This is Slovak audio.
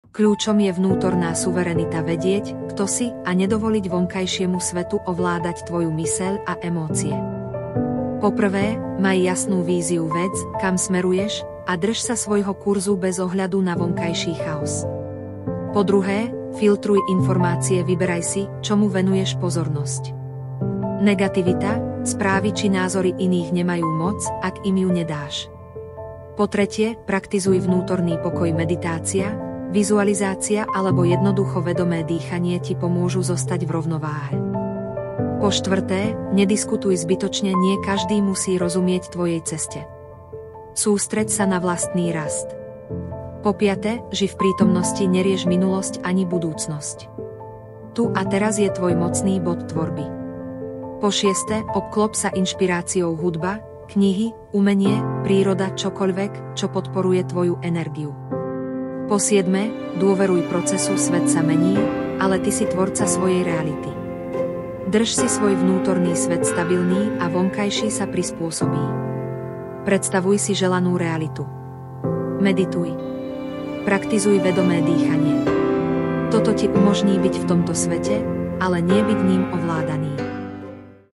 Kľúčom je vnútorná suverenita, vedieť, kto si, a nedovoliť vonkajšiemu svetu ovládať tvoju myseľ a emócie. Poprvé, maj jasnú víziu, vedz, kam smeruješ, a drž sa svojho kurzu bez ohľadu na vonkajší chaos. Po druhé, filtruj informácie, vyberaj si, čomu venuješ pozornosť. Negativita, správy či názory iných nemajú moc, ak im ju nedáš. Po tretie, praktizuj vnútorný pokoj, meditácia, vizualizácia alebo jednoducho vedomé dýchanie ti pomôžu zostať v rovnováhe. Po štvrté, nediskutuj zbytočne, nie každý musí rozumieť tvojej ceste. Sústreď sa na vlastný rast. Po piate, ži v prítomnosti, nerieš minulosť ani budúcnosť. Tu a teraz je tvoj mocný bod tvorby. Po šieste, obklop sa inšpiráciou, hudba, knihy, umenie, príroda, čokoľvek, čo podporuje tvoju energiu. Po siedme, dôveruj procesu, svet sa mení, ale ty si tvorca svojej reality. Drž si svoj vnútorný svet stabilný a vonkajší sa prispôsobí. Predstavuj si želanú realitu. Medituj. Praktizuj vedomé dýchanie. Toto ti umožní byť v tomto svete, ale nie byť ním ovládaný.